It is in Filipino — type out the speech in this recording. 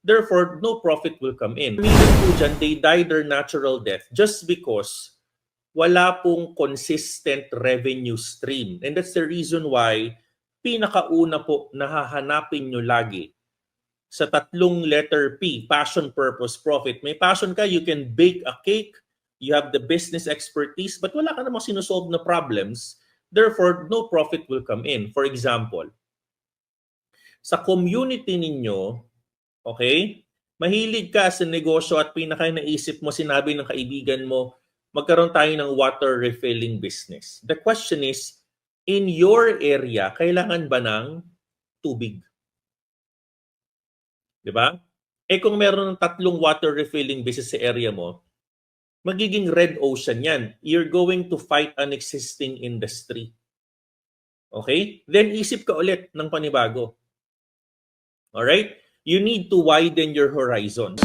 Therefore, no profit will come in. Meaning po dyan, they die their natural death just because wala pong consistent revenue stream. And that's the reason why pinakauna po nahahanapin nyo lagi sa tatlong letter P, passion, purpose, profit. May passion ka, you can bake a cake, you have the business expertise, but wala ka namang sinusolve na problems. Therefore, no profit will come in. For example, sa community ninyo, okay, mahilig ka sa negosyo at pinaka-naisip mo, sinabi ng kaibigan mo, magkaroon tayo ng water refilling business. The question is, in your area, kailangan ba ng tubig? Diba? Eh kung meron ng tatlong water refilling business sa area mo, magiging red ocean yan. You're going to fight an existing industry. Okay? Then isip ka ulit ng panibago. Alright? You need to widen your horizon.